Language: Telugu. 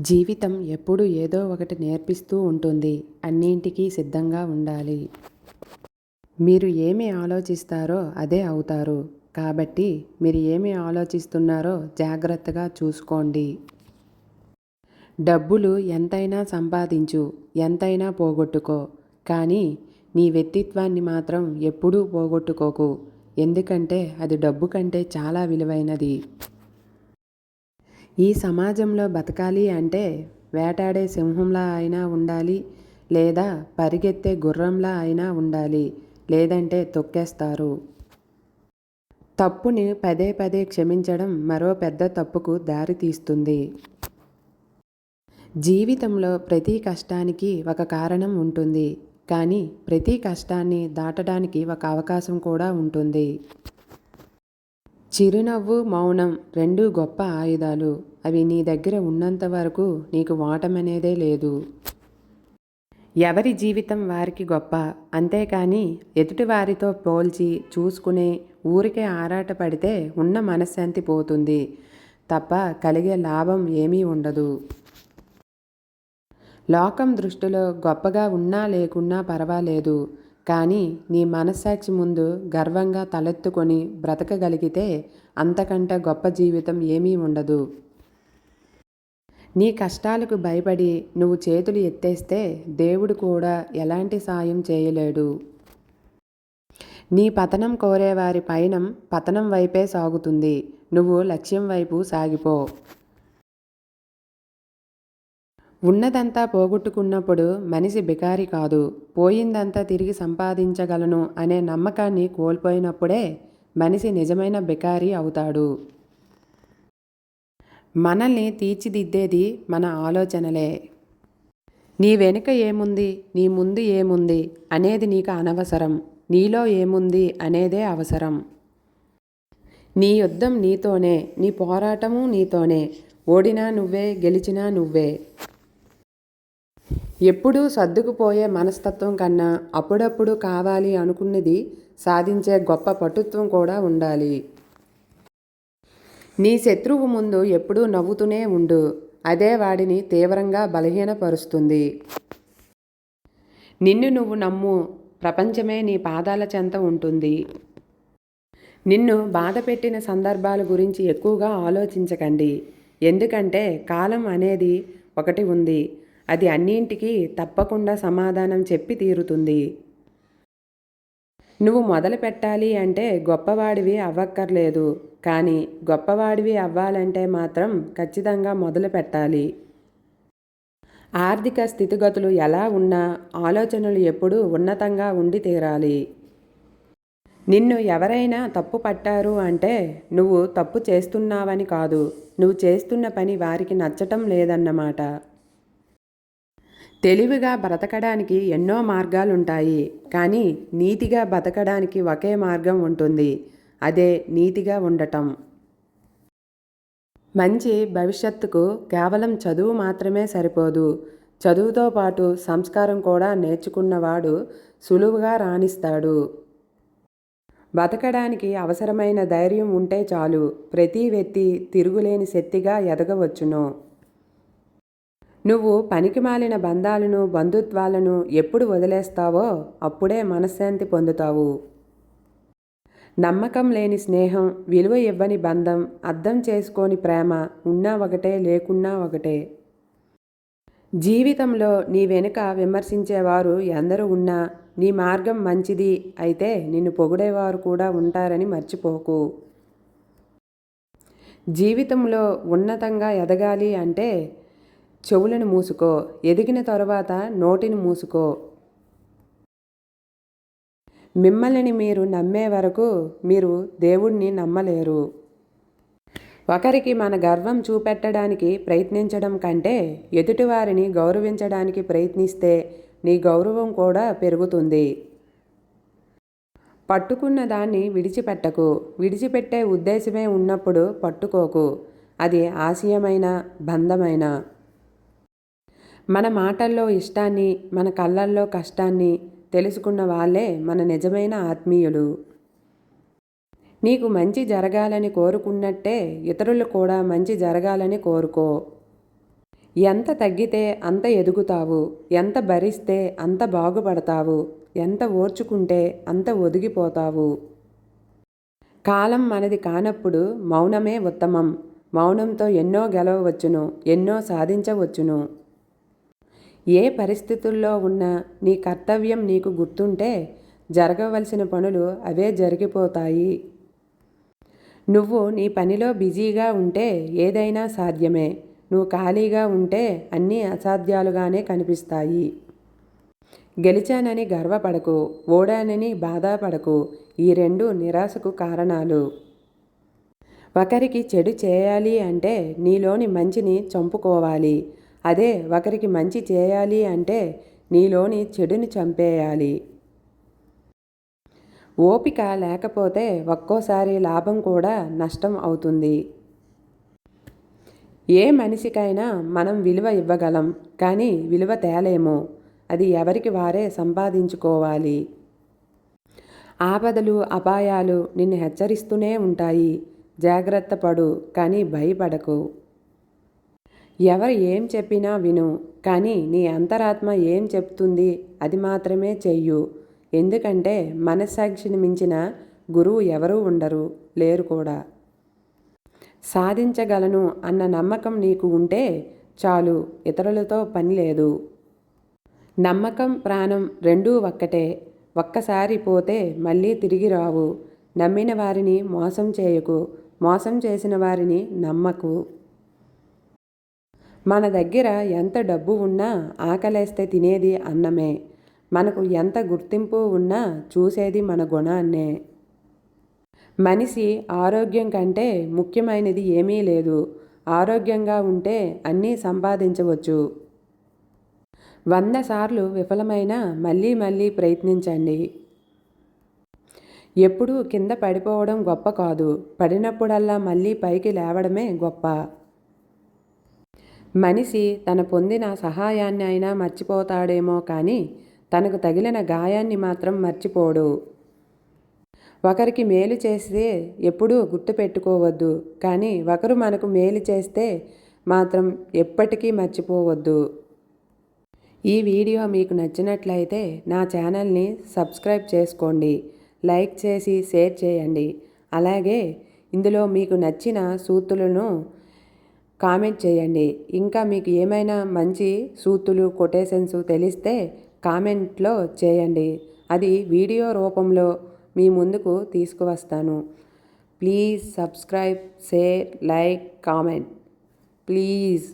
జీవితం ఎప్పుడూ ఏదో ఒకటి నేర్పిస్తూ ఉంటుంది. అన్నింటికీ సిద్ధంగా ఉండాలి. మీరు ఏమి ఆలోచిస్తారో అదే అవుతారు. కాబట్టి మీరు ఏమి ఆలోచిస్తున్నారో జాగ్రత్తగా చూసుకోండి. డబ్బులు ఎంతైనా సంపాదించు, ఎంతైనా పోగొట్టుకో. కానీ నీ వ్యక్తిత్వాన్ని మాత్రం ఎప్పుడూ పోగొట్టుకోకు. ఎందుకంటే అది డబ్బు కంటే చాలా విలువైనది. ఈ సమాజంలో బతకాలి అంటే వేటాడే సింహంలా అయినా ఉండాలి, లేదా పరిగెత్తే గుర్రంలా అయినా ఉండాలి, లేదంటే తొక్కేస్తారు. తప్పుని పదే పదే క్షమించడం మరో పెద్ద తప్పుకు దారి తీస్తుంది. జీవితంలో ప్రతి కష్టానికి ఒక కారణం ఉంటుంది, కానీ ప్రతి కష్టాన్ని దాటడానికి ఒక అవకాశం కూడా ఉంటుంది. చిరునవ్వు, మౌనం రెండూ గొప్ప ఆయుధాలు. అవి నీ దగ్గర ఉన్నంత వరకు నీకు ఓటమనేదే లేదు. ఎవరి జీవితం వారికి గొప్ప. అంతేకాని ఎదుటి వారితో పోల్చి చూసుకునే ఊరికే ఆరాటపడితే ఉన్న మనశ్శాంతి పోతుంది తప్ప కలిగే లాభం ఏమీ ఉండదు. లోకం దృష్టిలో గొప్పగా ఉన్నా లేకున్నా పర్వాలేదు, కానీ నీ మనస్సాక్షి ముందు గర్వంగా తలెత్తుకొని బ్రతకగలిగితే అంతకంటే గొప్ప జీవితం ఏమీ ఉండదు. నీ కష్టాలకు భయపడి నువ్వు చేతులు ఎత్తేస్తే దేవుడు కూడా ఎలాంటి సాయం చేయలేడు. నీ పతనం కోరేవారి పయనం పతనం వైపే సాగుతుంది. నువ్వు లక్ష్యం వైపు సాగిపో. ఉన్నదంతా పోగొట్టుకున్నప్పుడు మనిషి బికారి కాదు, పోయిందంతా తిరిగి సంపాదించగలను అనే నమ్మకాన్ని కోల్పోయినప్పుడే మనిషి నిజమైన బికారి అవుతాడు. మనల్ని తీర్చిదిద్దేది మన ఆలోచనలే. నీ వెనుక ఏముంది, నీ ముందు ఏముంది అనేది నీకు అనవసరం. నీలో ఏముంది అనేదే అవసరం. నీ యుద్ధం నీతోనే, నీ పోరాటము నీతోనే. ఓడినా నువ్వే, గెలిచినా నువ్వే. ఎప్పుడూ సర్దుకుపోయే మనస్తత్వం కన్నా అప్పుడప్పుడు కావాలి అనుకున్నది సాధించే గొప్ప పటుత్వం కూడా ఉండాలి. నీ శత్రువు ముందు ఎప్పుడూ నవ్వుతూనే ఉండు. అదే వాడిని తీవ్రంగా బలహీనపరుస్తుంది. నిన్ను నువ్వు నమ్ము. ప్రపంచమే నీ పాదాల చెంత ఉంటుంది. నిన్ను బాధపెట్టిన సందర్భాల గురించి ఎక్కువగా ఆలోచించకండి. ఎందుకంటే కాలం అనేది ఒకటి ఉంది. అది అన్నింటికీ తప్పకుండా సమాధానం చెప్పి తీరుతుంది. నువ్వు మొదలు పెట్టాలి అంటే గొప్పవాడివి అవ్వక్కర్లేదు, కానీ గొప్పవాడివి అవ్వాలంటే మాత్రం ఖచ్చితంగా మొదలు పెట్టాలి. ఆర్థిక స్థితిగతులు ఎలా ఉన్నా ఆలోచనలు ఎప్పుడూ ఉన్నతంగా ఉండి తీరాలి. నిన్ను ఎవరైనా తప్పు పట్టారు అంటే నువ్వు తప్పు చేస్తున్నావని కాదు, నువ్వు చేస్తున్న పని వారికి నచ్చటం లేదన్నమాట. తెలివిగా బ్రతకడానికి ఎన్నో మార్గాలుంటాయి, కానీ నీతిగా బతకడానికి ఒకే మార్గం ఉంటుంది. అదే నీతిగా ఉండటం. మంచి భవిష్యత్తుకు కేవలం చదువు మాత్రమే సరిపోదు. చదువుతో పాటు సంస్కారం కూడా నేర్చుకున్నవాడు సులువుగా రాణిస్తాడు. బతకడానికి అవసరమైన ధైర్యం ఉంటే చాలు. ప్రతి వ్యక్తి తిరుగులేని శక్తిగా ఎదగవచ్చును. నువ్వు పనికిమాలిన బంధాలను, బంధుత్వాలను ఎప్పుడు వదిలేస్తావో అప్పుడే మనశ్శాంతి పొందుతావు. నమ్మకం లేని స్నేహం, విలువ ఇవ్వని బంధం, అర్థం చేసుకోని ప్రేమ ఉన్నా ఒకటే, లేకున్నా ఒకటే. జీవితంలో నీ వెనుక విమర్శించేవారు ఎందరూ ఉన్నా నీ మార్గం మంచిది అయితే నిన్ను పొగిడేవారు కూడా ఉంటారని మర్చిపోకు. జీవితంలో ఉన్నతంగా ఎదగాలి అంటే చెవులను మూసుకో, ఎదిగిన తరువాత నోటిని మూసుకో. మిమ్మల్ని మీరు నమ్మే వరకు మీరు దేవుణ్ణి నమ్మలేరు. ఒకరికి మన గర్వం చూపెట్టడానికి ప్రయత్నించడం కంటే ఎదుటివారిని గౌరవించడానికి ప్రయత్నిస్తే నీ గౌరవం కూడా పెరుగుతుంది. పట్టుకున్న దాన్ని విడిచిపెట్టకు. విడిచిపెట్టే ఉద్దేశమే ఉన్నప్పుడు పట్టుకోకు. అది ఆశయమైన, బంధమైన. మన మాటల్లో ఇష్టాన్ని, మన కళ్ళల్లో కష్టాన్ని తెలుసుకున్న వాళ్ళే మన నిజమైన ఆత్మీయులు. నీకు మంచి జరగాలని కోరుకున్నట్టే ఇతరులు కూడా మంచి జరగాలని కోరుకో. ఎంత తగ్గితే అంత ఎదుగుతావు, ఎంత భరిస్తే అంత బాగుపడతావు, ఎంత ఓర్చుకుంటే అంత ఒదిగిపోతావు. కాలం మనది కానప్పుడు మౌనమే ఉత్తమం. మౌనంతో ఎన్నో గెలవవచ్చును, ఎన్నో సాధించవచ్చును. ఏ పరిస్థితుల్లో ఉన్నా నీ కర్తవ్యం నీకు గుర్తుంటే జరగవలసిన పనులు అవే జరిగిపోతాయి. నువ్వు నీ పనిలో బిజీగా ఉంటే ఏదైనా సాధ్యమే. నువ్వు ఖాళీగా ఉంటే అన్నీ అసాధ్యాలుగానే కనిపిస్తాయి. గెలిచానని గర్వపడకు, ఓడానని బాధపడకు. ఈ రెండు నిరాశకు కారణాలు. ఒకరికి చెడు చేయాలి అంటే నీలోని మంచిని చంపుకోవాలి. అదే ఒకరికి మంచి చేయాలి అంటే నీలోని చెడుని చంపేయాలి. ఓపిక లేకపోతే ఒక్కోసారి లాభం కూడా నష్టం అవుతుంది. ఏ మనిషికైనా మనం విలువ ఇవ్వగలం, కానీ విలువ తేలేము. అది ఎవరికి వారే సంపాదించుకోవాలి. ఆపదలు, అపాయాలు నిన్ను హెచ్చరిస్తూనే ఉంటాయి. జాగ్రత్త పడు, కానీ భయపడకు. ఎవరు ఏం చెప్పినా విను, కానీ నీ అంతరాత్మ ఏం చెప్తుంది అది మాత్రమే చెయ్యు. ఎందుకంటే మనస్సాక్షిని మించిన గురువు ఎవరూ ఉండరు, లేరు కూడా. సాధించగలను అన్న నమ్మకం నీకు ఉంటే చాలు, ఇతరులతో పని లేదు. నమ్మకం, ప్రాణం రెండూ ఒక్కటే. ఒక్కసారి పోతే మళ్ళీ తిరిగి రావు. నమ్మిన వారిని మోసం చేయకు, మోసం చేసిన వారిని నమ్మకు. మన దగ్గర ఎంత డబ్బు ఉన్నా ఆకలేస్తే తినేది అన్నమే. మనకు ఎంత గుర్తింపు ఉన్నా చూసేది మన గుణాన్నే. మనిషి ఆరోగ్యం కంటే ముఖ్యమైనది ఏమీ లేదు. ఆరోగ్యంగా ఉంటే అన్నీ సంపాదించవచ్చు. 100 సార్లు విఫలమైనా మళ్ళీ మళ్ళీ ప్రయత్నించండి. ఎప్పుడూ కింద పడిపోవడం గొప్ప కాదు, పడినప్పుడల్లా మళ్ళీ పైకి లేవడమే గొప్ప. మనిషి తన పొందిన సహాయాన్ని అయినా మర్చిపోతాడేమో కానీ తనకు తగిలిన గాయాన్ని మాత్రం మర్చిపోడు. ఒకరికి మేలు చేస్తే ఎప్పుడూ గుర్తుపెట్టుకోవద్దు, కానీ ఒకరు మనకు మేలు చేస్తే మాత్రం ఎప్పటికీ మర్చిపోవద్దు. ఈ వీడియో మీకు నచ్చినట్లయితే నా ఛానల్ని సబ్స్క్రైబ్ చేసుకోండి, లైక్ చేసి షేర్ చేయండి. అలాగే ఇందులో మీకు నచ్చిన సూక్తులను కామెంట్ చేయండి. ఇంకా మీకు ఏమైనా మంచి సూక్తులు, కొటేషన్స్ తెలిస్తే కామెంట్లో చేయండి. అది వీడియో రూపంలో మీ ముందుకు తీసుకువస్తాను. Please subscribe, share, like, comment please.